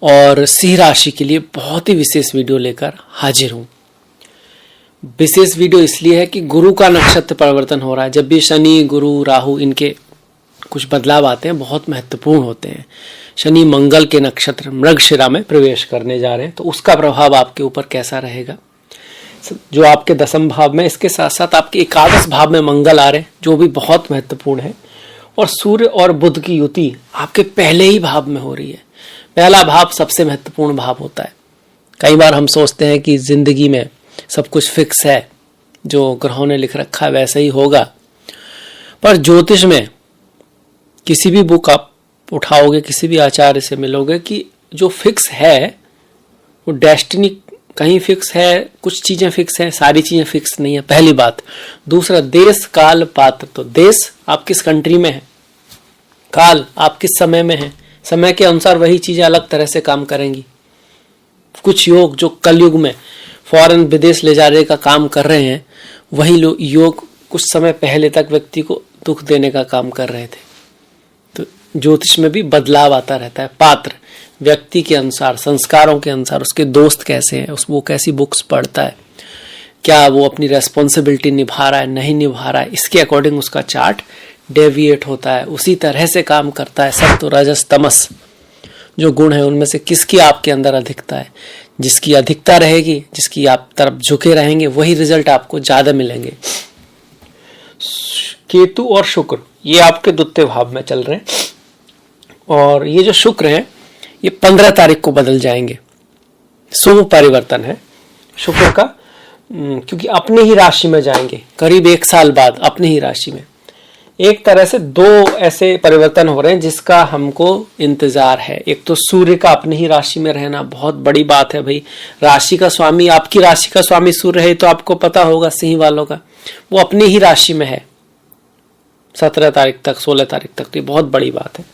और सिंह राशि के लिए बहुत ही विशेष वीडियो लेकर हाजिर हूं। विशेष वीडियो इसलिए है कि गुरु का नक्षत्र परिवर्तन हो रहा है। जब भी शनि, गुरु, राहु इनके कुछ बदलाव आते हैं, बहुत महत्वपूर्ण होते हैं। शनि मंगल के नक्षत्र मृगशिरा में प्रवेश करने जा रहे हैं, तो उसका प्रभाव आपके ऊपर कैसा रहेगा, जो आपके 10वें भाव में, इसके साथ साथ आपके 11वें भाव में मंगल आ रहे हैं, जो भी बहुत महत्वपूर्ण है। और सूर्य और बुध की युति आपके पहले ही भाव में हो रही है। पहला भाव सबसे महत्वपूर्ण भाव होता है। कई बार हम सोचते हैं कि जिंदगी में सब कुछ फिक्स है, जो ग्रहों ने लिख रखा है वैसा ही होगा, पर ज्योतिष में किसी भी बुक आप उठाओगे, किसी भी आचार्य से मिलोगे कि जो फिक्स है वो डेस्टिनी कहीं फिक्स है, कुछ चीजें फिक्स है, सारी चीजें फिक्स नहीं है, पहली बात। दूसरा, देश काल पात्र। तो देश आप किस कंट्री में है, काल आप किस समय में है, समय के अनुसार वही चीजें अलग तरह से काम करेंगी। कुछ योग जो कलयुग में फॉरेन विदेश ले जाने का काम कर रहे हैं, वही योग कुछ समय पहले तक व्यक्ति को दुख देने का काम कर रहे थे। तो ज्योतिष में भी बदलाव आता रहता है। पात्र व्यक्ति के अनुसार, संस्कारों के अनुसार, उसके दोस्त कैसे हैं, वो कैसी बुक्स पढ़ता है, क्या वो अपनी रेस्पॉन्सिबिलिटी निभा रहा है, नहीं निभा रहा है, इसके अकॉर्डिंग उसका चार्ट डेविएट होता है, उसी तरह से काम करता है। सत्व, रजस, तमस जो गुण है उनमें से किसकी आपके अंदर अधिकता है। जिसकी अधिकता रहेगी, जिसकी आप तरफ झुके रहेंगे, वही रिजल्ट आपको ज्यादा मिलेंगे। केतु और शुक्र ये आपके 2वें भाव में चल रहे हैं, और ये जो शुक्र है ये 15 तारीख को बदल जाएंगे। शुभ परिवर्तन है शुक्र का, क्योंकि अपने ही राशि में जाएंगे करीब 1 साल बाद, अपने ही राशि में। एक तरह से 2 ऐसे परिवर्तन हो रहे हैं जिसका हमको इंतजार है। एक तो सूर्य का अपने ही राशि में रहना बहुत बड़ी बात है भाई। राशि का स्वामी, आपकी राशि का स्वामी सूर्य है, तो आपको पता होगा सिंह वालों का, वो अपनी ही राशि में है 17 तारीख तक, 16 तारीख तक। तो ये बहुत बड़ी बात है।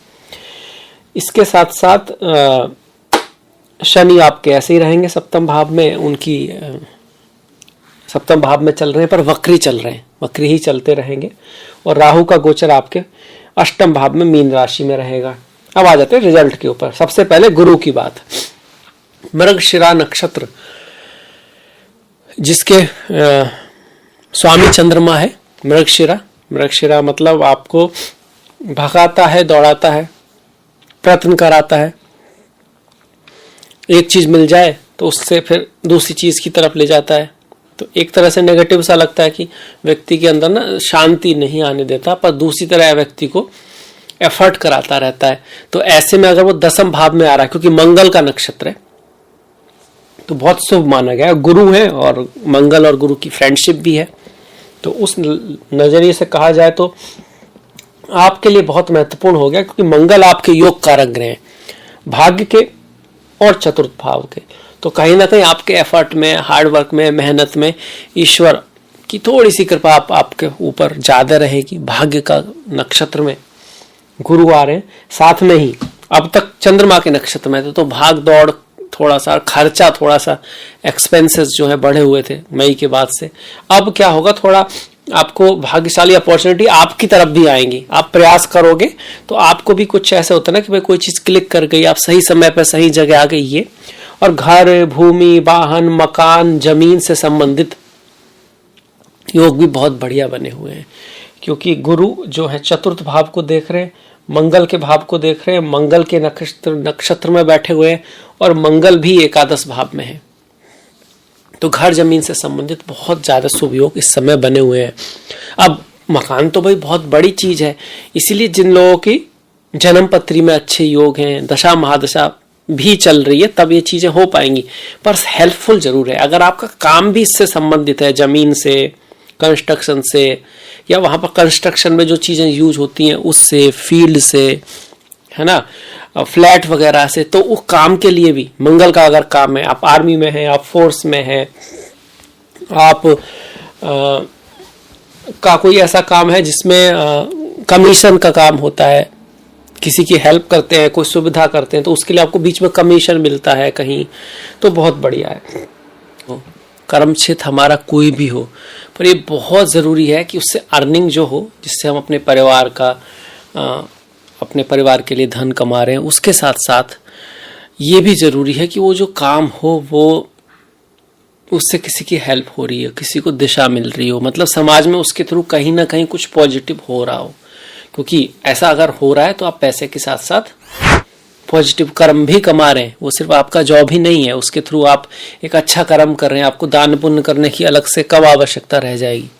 इसके साथ साथ शनि आपके ऐसे ही रहेंगे 7वें भाव में, उनकी 7वें भाव में चल रहे हैं, पर वक्री चल रहे हैं, वक्री ही चलते रहेंगे। और राहु का गोचर आपके 8वें भाव में मीन राशि में रहेगा। अब आ जाते हैं रिजल्ट के ऊपर। सबसे पहले गुरु की बात। मृगशिरा नक्षत्र जिसके स्वामी चंद्रमा है, मृगशिरा मतलब आपको भगाता है, दौड़ाता है, प्रयत्न कराता है। एक चीज मिल जाए तो उससे फिर दूसरी चीज की तरफ ले जाता है। तो एक तरह से नेगेटिव सा लगता है कि व्यक्ति के अंदर ना शांति नहीं आने देता, पर दूसरी तरह व्यक्ति को एफर्ट कराता रहता है। तो ऐसे में अगर वो 10वें भाव में आ रहा है, क्योंकि मंगल का नक्षत्र है, तो बहुत शुभ माना गया। गुरु है और मंगल और गुरु की फ्रेंडशिप भी है। तो उस नजरिए से कहा जाए तो आपके लिए बहुत महत्वपूर्ण हो गया, क्योंकि मंगल आपके योग कारक ग्रह हैं, भाग्य के और चतुर्थ भाव के। तो कहीं ना कहीं आपके एफर्ट में, हार्डवर्क में, मेहनत में ईश्वर की थोड़ी सी कृपा आपके ऊपर ज्यादा रहेगी। भाग्य का नक्षत्र में गुरु आ रहे हैं, साथ में ही अब तक चंद्रमा के नक्षत्र में थे, तो भाग दौड़ थोड़ा सा, खर्चा थोड़ा सा, एक्सपेंसेस जो है बढ़े हुए थे मई के बाद से। अब क्या होगा, थोड़ा आपको भाग्यशाली अपॉर्चुनिटी आपकी तरफ भी आएंगी। आप प्रयास करोगे तो आपको भी कुछ ऐसा होता है ना कि भाई कोई चीज क्लिक कर गई, आप सही समय पर सही जगह आ गई ये। और घर, भूमि, वाहन, मकान, जमीन से संबंधित योग भी बहुत बढ़िया बने हुए हैं, क्योंकि गुरु जो है चतुर्थ भाव को देख रहे हैं, मंगल के भाव को देख रहे हैं, मंगल के नक्षत्र में बैठे हुए हैं, और मंगल भी 11वें भाव में है। तो घर जमीन से संबंधित बहुत ज्यादा शुभ योग इस समय बने हुए हैं। अब मकान तो भाई बहुत बड़ी चीज है, इसीलिए जिन लोगों की जन्म पत्री में अच्छे योग हैं, दशा महादशा भी चल रही है, तब ये चीजें हो पाएंगी। पर हेल्पफुल जरूर है अगर आपका काम भी इससे संबंधित है, जमीन से, कंस्ट्रक्शन से, या वहां पर कंस्ट्रक्शन में जो चीजें यूज होती हैं उससे, फील्ड से, है ना, फ्लैट वगैरह से, तो वो काम के लिए भी मंगल का अगर काम है, आप आर्मी में हैं, आप फोर्स में हैं, आप का कोई ऐसा काम है जिसमें कमीशन का काम होता है, किसी की हेल्प करते हैं, कोई सुविधा करते हैं, तो उसके लिए आपको बीच में कमीशन मिलता है कहीं, तो बहुत बढ़िया है। कर्म क्षेत्र हमारा कोई भी हो, पर ये बहुत ज़रूरी है कि उससे अर्निंग जो हो, जिससे हम अपने परिवार का अपने परिवार के लिए धन कमा रहे हैं, उसके साथ साथ ये भी जरूरी है कि वो जो काम हो वो उससे किसी की हेल्प हो रही है, किसी को दिशा मिल रही हो, मतलब समाज में उसके थ्रू कहीं ना कहीं कुछ पॉजिटिव हो रहा हो। क्योंकि ऐसा अगर हो रहा है तो आप पैसे के साथ साथ पॉजिटिव कर्म भी कमा रहे हैं। वो सिर्फ आपका जॉब ही नहीं है, उसके थ्रू आप एक अच्छा कर्म कर रहे हैं। आपको दान पुण्य करने की अलग से कब आवश्यकता रह जाएगी।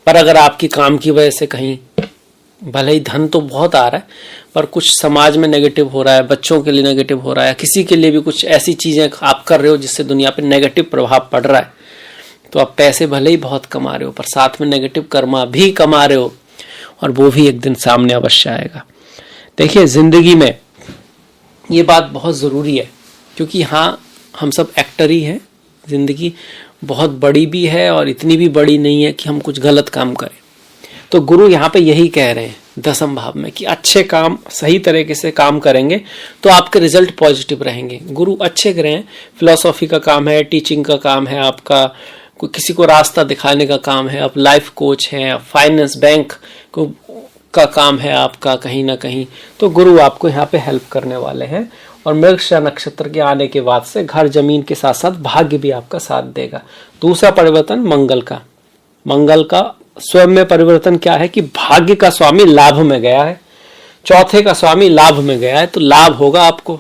पर अगर आपकी काम की वजह से कहीं भले ही धन तो बहुत आ रहा है पर कुछ समाज में नेगेटिव हो रहा है, बच्चों के लिए नेगेटिव हो रहा है, किसी के लिए भी कुछ ऐसी चीजें आप कर रहे हो जिससे दुनिया पे नेगेटिव प्रभाव पड़ रहा है, तो आप पैसे भले ही बहुत कमा रहे हो पर साथ में नेगेटिव कर्मा भी कमा रहे हो, और वो भी एक दिन सामने अवश्य आएगा। देखिए, जिंदगी में ये बात बहुत जरूरी है, क्योंकि हाँ, हम सब एक्टर ही हैं। जिंदगी बहुत बड़ी भी है और इतनी भी बड़ी नहीं है कि हम कुछ गलत काम करें। तो गुरु यहाँ पे यही कह रहे हैं दसम भाव में कि अच्छे काम सही तरीके से काम करेंगे तो आपके रिजल्ट पॉजिटिव रहेंगे। गुरु अच्छे ग्रह हैं, फिलॉसफी का काम है, टीचिंग का काम है आपका, कोई किसी को रास्ता दिखाने का काम है, आप लाइफ कोच हैं, फाइनेंस बैंक को का काम है आपका कहीं ना कहीं, तो गुरु आपको यहाँ पे हेल्प करने वाले हैं। और मृगशिरा नक्षत्र के आने के बाद से घर जमीन के साथ साथ भाग्य भी आपका साथ देगा। दूसरा परिवर्तन मंगल का। मंगल का स्वयं में परिवर्तन क्या है कि भाग्य का स्वामी लाभ में गया है, चौथे का स्वामी लाभ में गया है, तो लाभ होगा, आपको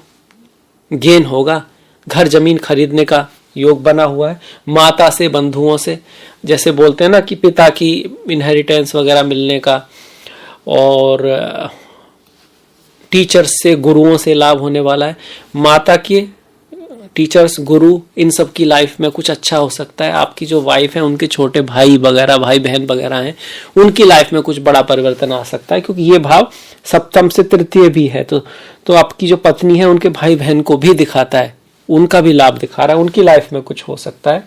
गेन होगा। घर जमीन खरीदने का योग बना हुआ है, माता से, बंधुओं से, जैसे बोलते हैं ना कि पिता की इनहेरिटेंस वगैरह मिलने का, और टीचर्स से, गुरुओं से लाभ होने वाला है। माता के टीचर्स, गुरु, इन सब की लाइफ में कुछ अच्छा हो सकता है। आपकी जो वाइफ है, उनके छोटे भाई वगैरह, भाई बहन वगैरह हैं, उनकी लाइफ में कुछ बड़ा परिवर्तन आ सकता है, क्योंकि ये भाव सप्तम से तृतीय भी है। तो आपकी जो पत्नी है, उनके भाई बहन को भी दिखाता है, उनका भी लाभ दिखा रहा है, उनकी लाइफ में कुछ हो सकता है।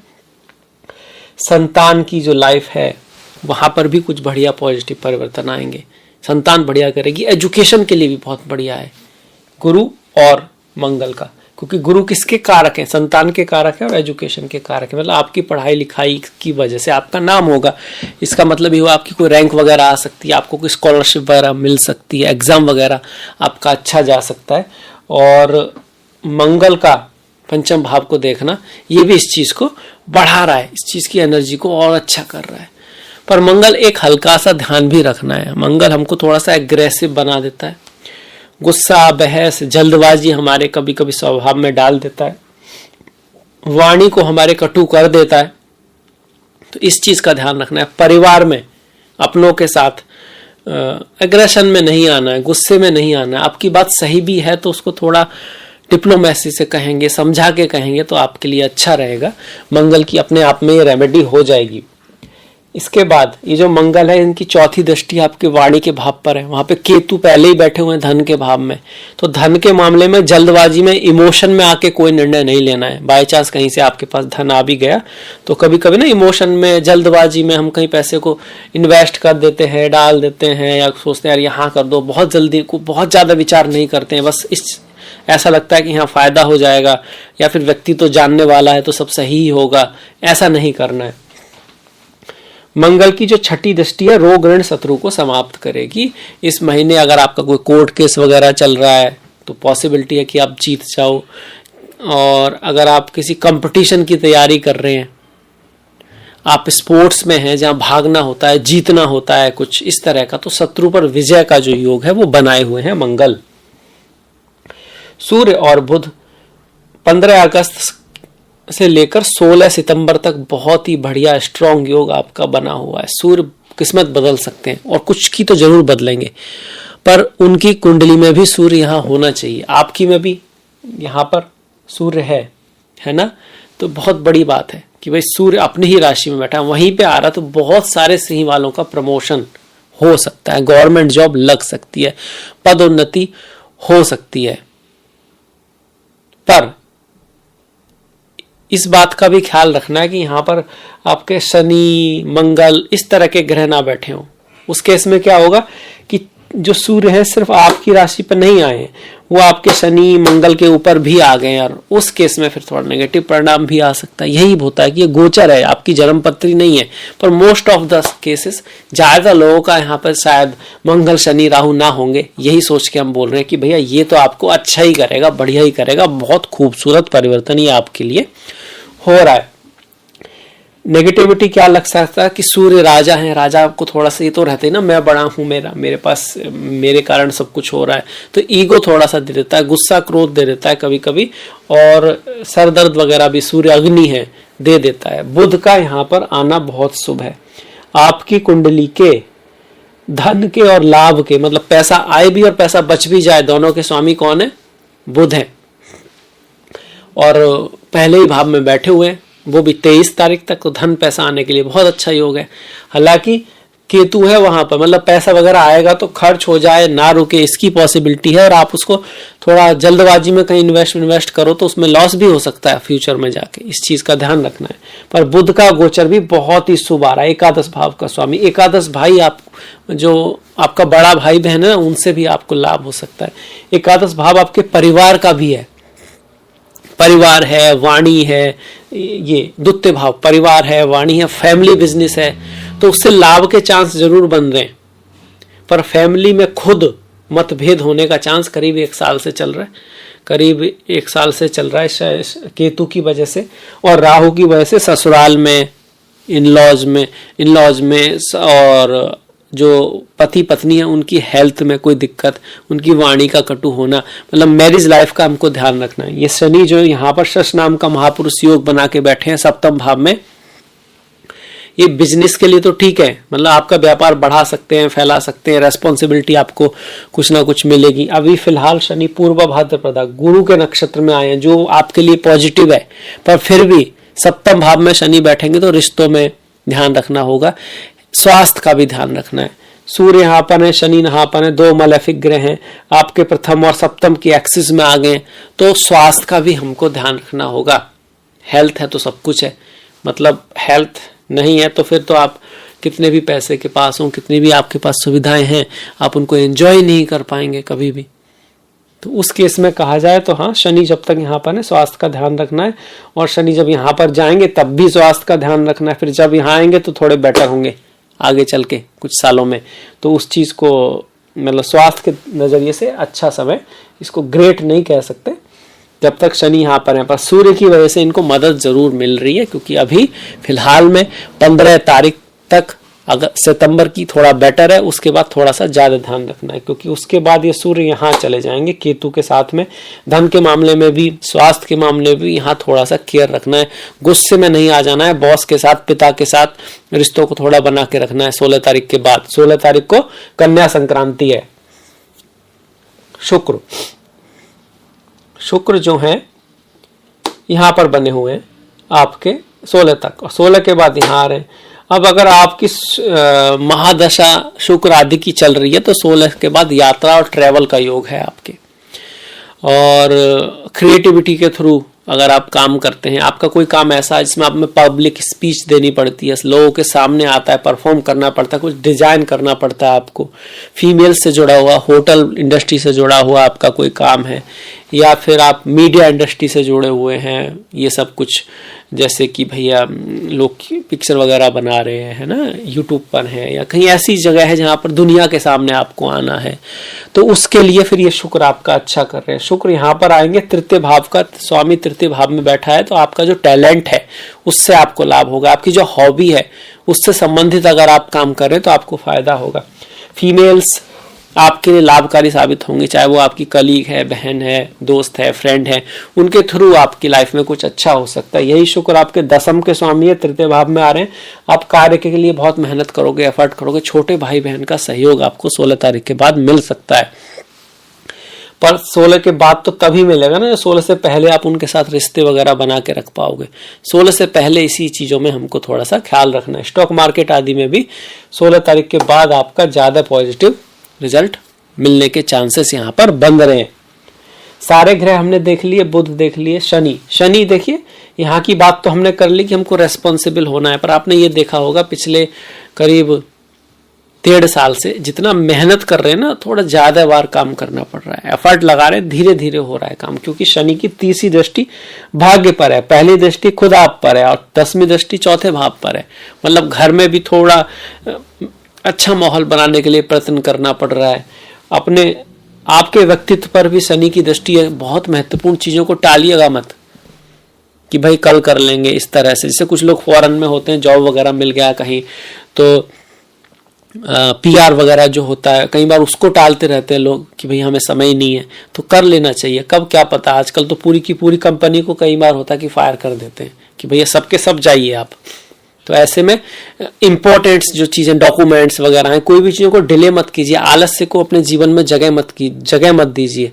संतान की जो लाइफ है वहां पर भी कुछ बढ़िया पॉजिटिव परिवर्तन आएंगे, संतान बढ़िया करेगी। एजुकेशन के लिए भी बहुत बढ़िया है गुरु और मंगल का, क्योंकि गुरु किसके कारक हैं? संतान के कारक हैं और एजुकेशन के कारक हैं। मतलब आपकी पढ़ाई लिखाई की वजह से आपका नाम होगा, इसका मतलब ये हुआ आपकी कोई रैंक वगैरह आ सकती है, आपको कोई स्कॉलरशिप वगैरह मिल सकती है, एग्जाम वगैरह आपका अच्छा जा सकता है। और मंगल का पंचम भाव को देखना, ये भी इस चीज को बढ़ा रहा है, इस चीज की एनर्जी को और अच्छा कर रहा है। पर मंगल एक हल्का सा ध्यान भी रखना है, मंगल हमको थोड़ा सा एग्रेसिव बना देता है, गुस्सा, बहस, जल्दबाजी हमारे कभी कभी स्वभाव में डाल देता है, वाणी को हमारे कटु कर देता है। तो इस चीज का ध्यान रखना है। परिवार में अपनों के साथ एग्रेशन में नहीं आना है, गुस्से में नहीं आना है। आपकी बात सही भी है तो उसको थोड़ा डिप्लोमेसी से कहेंगे, समझा के कहेंगे तो आपके लिए अच्छा रहेगा। मंगल की अपने आप में रेमेडी हो जाएगी। इसके बाद ये जो मंगल है, इनकी चौथी दृष्टि आपके वाणी के भाव पर है, वहां पे केतु पहले ही बैठे हुए हैं धन के भाव में। तो धन के मामले में जल्दबाजी में, इमोशन में आके कोई निर्णय नहीं लेना है। बाय चांस कहीं से आपके पास धन आ भी गया तो कभी कभी ना इमोशन में, जल्दबाजी में हम कहीं पैसे को इन्वेस्ट कर देते हैं, डाल देते हैं, या सोचते हैं यार यहाँ कर दो, बहुत जल्दी को बहुत ज्यादा विचार नहीं करते हैं, बस ऐसा लगता है कि यहाँ फायदा हो जाएगा, या फिर व्यक्ति तो जानने वाला है तो सब सही ही होगा, ऐसा नहीं करना है। मंगल की जो छठी दृष्टि है, रोग ऋण शत्रु को समाप्त करेगी। इस महीने अगर आपका कोई कोर्ट केस वगैरह चल रहा है तो पॉसिबिलिटी है कि आप जीत जाओ। और अगर आप किसी कंपटीशन की तैयारी कर रहे हैं, आप स्पोर्ट्स में हैं जहां भागना होता है, जीतना होता है, कुछ इस तरह का, तो शत्रु पर विजय का जो योग है वो बनाए हुए हैं मंगल। सूर्य और बुध 15 अगस्त से लेकर 16 सितंबर तक बहुत ही बढ़िया स्ट्रॉन्ग योग आपका बना हुआ है। सूर्य किस्मत बदल सकते हैं और कुछ की तो जरूर बदलेंगे, पर उनकी कुंडली में भी सूर्य यहाँ होना चाहिए। आपकी में भी यहाँ पर सूर्य है ना, तो बहुत बड़ी बात है कि भाई सूर्य अपनी ही राशि में बैठा है, वहीं पे आ रहा, तो बहुत सारे सिंह वालों का प्रमोशन हो सकता है, गवर्नमेंट जॉब लग सकती है, पदोन्नति हो सकती है। पर इस बात का भी ख्याल रखना है कि यहाँ पर आपके शनि, मंगल इस तरह के ग्रह ना बैठे हों। उस केस में क्या होगा कि जो सूर्य है सिर्फ आपकी राशि पर नहीं आए, वो आपके शनि मंगल के ऊपर भी आ गए और उस केस में फिर थोड़ा नेगेटिव परिणाम भी आ सकता है। यही होता है कि ये गोचर है, आपकी जन्म पत्री नहीं है, पर मोस्ट ऑफ द केसेस ज्यादा लोगों का यहाँ पर शायद मंगल शनि राहु ना होंगे, यही सोच के हम बोल रहे हैं कि भैया ये तो आपको अच्छा ही करेगा, बढ़िया ही करेगा, बहुत खूबसूरत परिवर्तन ये आपके लिए हो रहा है। नेगेटिविटी क्या लग सकता है कि सूर्य राजा है, राजा को थोड़ा सा ये तो रहते हैं ना, मैं बड़ा हूं, मेरे पास मेरे कारण सब कुछ हो रहा है, तो ईगो थोड़ा सा दे देता है, गुस्सा क्रोध दे देता है कभी कभी, और सर दर्द वगैरह भी सूर्य अग्नि है दे देता है। बुध का यहाँ पर आना बहुत शुभ है। आपकी कुंडली के धन के और लाभ के, मतलब पैसा आए भी और पैसा बच भी जाए, दोनों के स्वामी कौन है? बुध है, और पहले ही भाव में बैठे हुए हैं, वो भी 23 तारीख तक, तो धन पैसा आने के लिए बहुत अच्छा योग है। हालांकि केतु है वहां पर, मतलब पैसा वगैरह आएगा तो खर्च हो जाए, ना रुके, इसकी पॉसिबिलिटी है, और आप उसको थोड़ा जल्दबाजी में कहीं इन्वेस्ट करो तो उसमें लॉस भी हो सकता है फ्यूचर में जाके, इस चीज का ध्यान रखना है। पर बुध का गोचर भी बहुत ही शुभ आ रहा है, एकादश भाव का स्वामी, एकादश भाई, आप जो आपका बड़ा भाई बहन है उनसे भी आपको लाभ हो सकता है। एकादश भाव आपके परिवार का भी है, परिवार है, वाणी है, ये द्वितीय भाव परिवार है, वाणी है, फैमिली बिजनेस है, तो उससे लाभ के चांस जरूर बन रहे हैं। पर फैमिली में खुद मतभेद होने का चांस करीब 1 साल से चल रहा है, करीब 1 साल से चल रहा है, केतु की वजह से और राहु की वजह से ससुराल में, इन लॉज में और जो पति पत्नी है उनकी हेल्थ में कोई दिक्कत, उनकी वाणी का कटु होना, मतलब मैरिज लाइफ का हमको ध्यान रखना है। ये शनि जो यहाँ पर शश नाम का महापुरुष योग बना के बैठे हैं सप्तम भाव में, ये बिजनेस के लिए तो ठीक है, मतलब आपका व्यापार बढ़ा सकते हैं, फैला सकते हैं, रेस्पॉन्सिबिलिटी आपको कुछ ना कुछ मिलेगी। अभी फिलहाल शनि पूर्व भाद्रपदा गुरु के नक्षत्र में आए हैं, जो आपके लिए पॉजिटिव है, पर फिर भी सप्तम भाव में शनि बैठेंगे तो रिश्तों में ध्यान रखना होगा, स्वास्थ्य का भी ध्यान रखना है। सूर्य यहाँ पर है, शनि यहाँ पर है, 2 मलेफिक ग्रह हैं, आपके प्रथम और सप्तम की एक्सिस में आ गए, तो स्वास्थ्य का भी हमको ध्यान रखना होगा। हेल्थ है तो सब कुछ है, मतलब हेल्थ नहीं है तो फिर तो आप कितने भी पैसे के पास हो, कितनी भी आपके पास सुविधाएं हैं, आप उनको एंजॉय नहीं कर पाएंगे कभी भी। तो उस केस में कहा जाए तो हाँ, शनि जब तक यहाँ पर है स्वास्थ्य का ध्यान रखना है, और शनि जब यहाँ पर जाएंगे तब भी स्वास्थ्य का ध्यान रखना है, फिर जब यहाँ आएंगे तो थोड़े बेटर होंगे आगे चल के कुछ सालों में। तो उस चीज को मतलब स्वास्थ्य के नजरिए से अच्छा समय, इसको ग्रेट नहीं कह सकते जब तक शनि यहाँ पर है, पर सूर्य की वजह से इनको मदद जरूर मिल रही है, क्योंकि अभी फिलहाल में 15 तारीख तक अगर सितंबर की थोड़ा बेटर है, उसके बाद थोड़ा सा ज्यादा ध्यान रखना है, क्योंकि उसके बाद ये सूर्य यहाँ चले जाएंगे केतु के साथ में। धन के मामले में भी, स्वास्थ्य के मामले में भी यहाँ थोड़ा सा केयर रखना है, गुस्से में नहीं आ जाना है, बॉस के साथ, पिता के साथ रिश्तों को थोड़ा बना के रखना है 16 तारीख के बाद। 16 तारीख को कन्या संक्रांति है। शुक्र जो है यहाँ पर बने हुए हैं आपके 16 तक, और 16 के बाद यहाँ आ रहे हैं। अब अगर आपकी महादशा शुक्र आदि की चल रही है तो 16 के बाद यात्रा और ट्रेवल का योग है आपके, और क्रिएटिविटी के थ्रू अगर आप काम करते हैं, आपका कोई काम ऐसा है जिसमें आप में पब्लिक स्पीच देनी पड़ती है, लोगों के सामने आता है, परफॉर्म करना पड़ता है, कुछ डिजाइन करना पड़ता है आपको, फीमेल से जुड़ा हुआ, होटल इंडस्ट्री से जुड़ा हुआ आपका कोई काम है, या फिर आप मीडिया इंडस्ट्री से जुड़े हुए हैं, ये सब कुछ, जैसे कि भैया लोग पिक्चर वगैरह बना रहे हैं, है ना, यूट्यूब पर है, या कहीं ऐसी जगह है जहां पर दुनिया के सामने आपको आना है, तो उसके लिए फिर ये शुक्र आपका अच्छा कर रहे हैं। शुक्र यहाँ पर आएंगे, तृतीय भाव का स्वामी तृतीय भाव में बैठा है, तो आपका जो टैलेंट है उससे आपको लाभ होगा, आपकी जो हॉबी है उससे संबंधित अगर आप काम कर रहे हैं तो आपको फायदा होगा। फीमेल्स आपके लिए लाभकारी साबित होंगी, चाहे वो आपकी कलीग है, बहन है, दोस्त है, फ्रेंड है, उनके थ्रू आपकी लाइफ में कुछ अच्छा हो सकता है। यही शुक्र आपके दसम के स्वामी है, तृतीय भाव में आ रहे हैं, आप कार्य के लिए बहुत मेहनत करोगे, एफर्ट करोगे, छोटे भाई बहन का सहयोग आपको 16 तारीख के बाद मिल सकता है। पर 16 के बाद तो तभी मिलेगा ना, 16 से पहले आप उनके साथ रिश्ते वगैरह बना के रख पाओगे। 16 से पहले इसी चीजों में हमको थोड़ा सा ख्याल रखना है। स्टॉक मार्केट आदि में भी 16 तारीख के बाद आपका ज्यादा पॉजिटिव रिजल्ट मिलने के चांसेस यहाँ पर बन रहे हैं। सारे ग्रह हमने देख लिए, बुध देख लिए, शनि देखिए, यहाँ की बात तो हमने कर ली कि हमको रेस्पॉन्सिबल होना है, पर आपने ये देखा होगा पिछले करीब 1.5 साल से जितना मेहनत कर रहे हैं ना, थोड़ा ज्यादा बार काम करना पड़ रहा है, एफर्ट लगा रहे हैं, धीरे धीरे हो रहा है काम, क्योंकि शनि की 30वीं दृष्टि भाग्य पर है, पहली दृष्टि खुद आप पर है और 10वीं दृष्टि चौथे भाव पर है। मतलब घर में भी थोड़ा अच्छा माहौल बनाने के लिए प्रयत्न करना पड़ रहा है। अपने आपके व्यक्तित्व पर भी शनि की दृष्टि है, बहुत महत्वपूर्ण चीजों को टालिएगा मत कि भाई कल कर लेंगे इस तरह से। जैसे कुछ लोग फॉरेन में होते हैं, जॉब वगैरह मिल गया कहीं, तो PR वगैरह जो होता है, कई बार उसको टालते रहते हैं लोग कि भाई हमें समय ही नहीं है, तो कर लेना चाहिए। कब क्या पता, आजकल तो पूरी की पूरी कंपनी को कई बार होता है कि फायर कर देते हैं कि भैया सबके सब जाइए आप। तो ऐसे में इंपॉर्टेंट्स जो चीजें, डॉक्यूमेंट्स वगैरह हैं, कोई भी चीजों को डिले मत कीजिए, आलस्य को अपने जीवन में जगह मत दीजिए।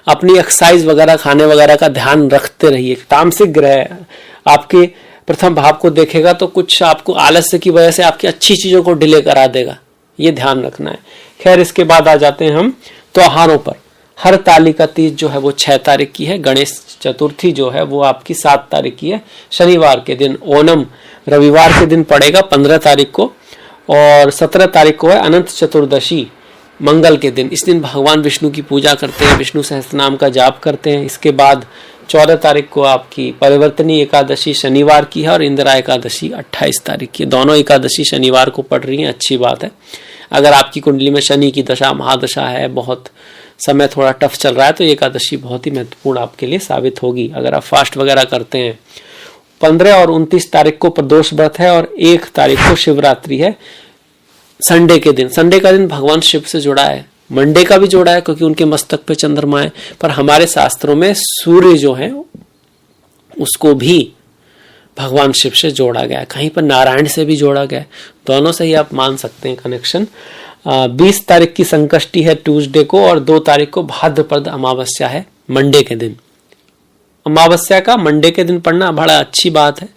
अपनी एक्सरसाइज वगैरह, खाने वगैरह का ध्यान रखते रहिए। तामसिक ग्रह आपके प्रथम भाव को देखेगा तो कुछ आपको आलस्य की वजह से आपकी अच्छी चीजों को डिले करा देगा, ये ध्यान रखना है। खैर, इसके बाद आ जाते हैं हम त्योहारों पर। हरतालिका तीज जो है वो 6 तारीख की है, गणेश चतुर्थी जो है वो आपकी 7 तारीख की है, शनिवार के दिन। ओणम रविवार के दिन पड़ेगा 15 तारीख को, और 17 तारीख को है अनंत चतुर्दशी मंगल के दिन। इस दिन भगवान विष्णु की पूजा करते हैं, विष्णु सहस्त्रनाम का जाप करते हैं। इसके बाद 14 तारीख को आपकी परिवर्तनी एकादशी शनिवार की है, और इंदिरा एकादशी 28 तारीख की है। दोनों एकादशी शनिवार को पड़ रही है, अच्छी बात है। अगर आपकी कुंडली में शनि की दशा महादशा है, बहुत समय थोड़ा टफ चल रहा है, तो ये एकादशी बहुत ही महत्वपूर्ण आपके लिए साबित होगी अगर आप फास्ट वगैरह करते हैं। 15 और 29 तारीख को प्रदोष व्रत है, और 1 तारीख को शिवरात्रि है, संडे के दिन। संडे का दिन भगवान शिव से जुड़ा है, मंडे का भी जोड़ा है क्योंकि उनके मस्तक पे चंद्रमा है, पर हमारे शास्त्रों में सूर्य जो है उसको भी भगवान शिव से जोड़ा गया है, कहीं पर नारायण से भी जोड़ा गया है। दोनों से ही आप मान सकते हैं कनेक्शन। 20 तारीख की संकष्टी है ट्यूसडे को, और 2 तारीख को भाद्रपद अमावस्या है, मंडे के दिन। अमावस्या का मंडे के दिन पढ़ना बड़ा अच्छी बात है।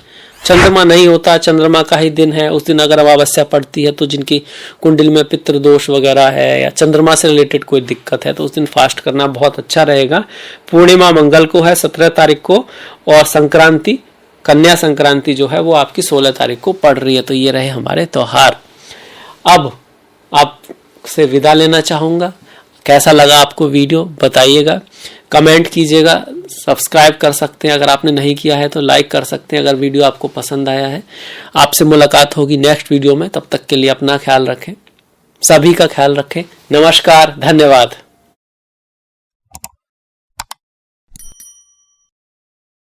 चंद्रमा नहीं होता, चंद्रमा का ही दिन है, उस दिन अगर अमावस्या पड़ती है तो जिनकी कुंडली में पितृदोष वगैरह है या चंद्रमा से रिलेटेड कोई दिक्कत है, तो उस दिन फास्ट करना बहुत अच्छा रहेगा। पूर्णिमा मंगल को है 17 तारीख को, और संक्रांति, कन्या संक्रांति जो है वो आपकी 16 तारीख को पड़ रही है। तो ये रहे हमारे त्योहार। अब आपसे विदा लेना चाहूंगा। कैसा लगा आपको वीडियो बताइएगा, कमेंट कीजिएगा, सब्सक्राइब कर सकते हैं अगर आपने नहीं किया है तो लाइक कर सकते हैं अगर वीडियो आपको पसंद आया है। आपसे मुलाकात होगी नेक्स्ट वीडियो में, तब तक के लिए अपना ख्याल रखें, सभी का ख्याल रखें। नमस्कार, धन्यवाद।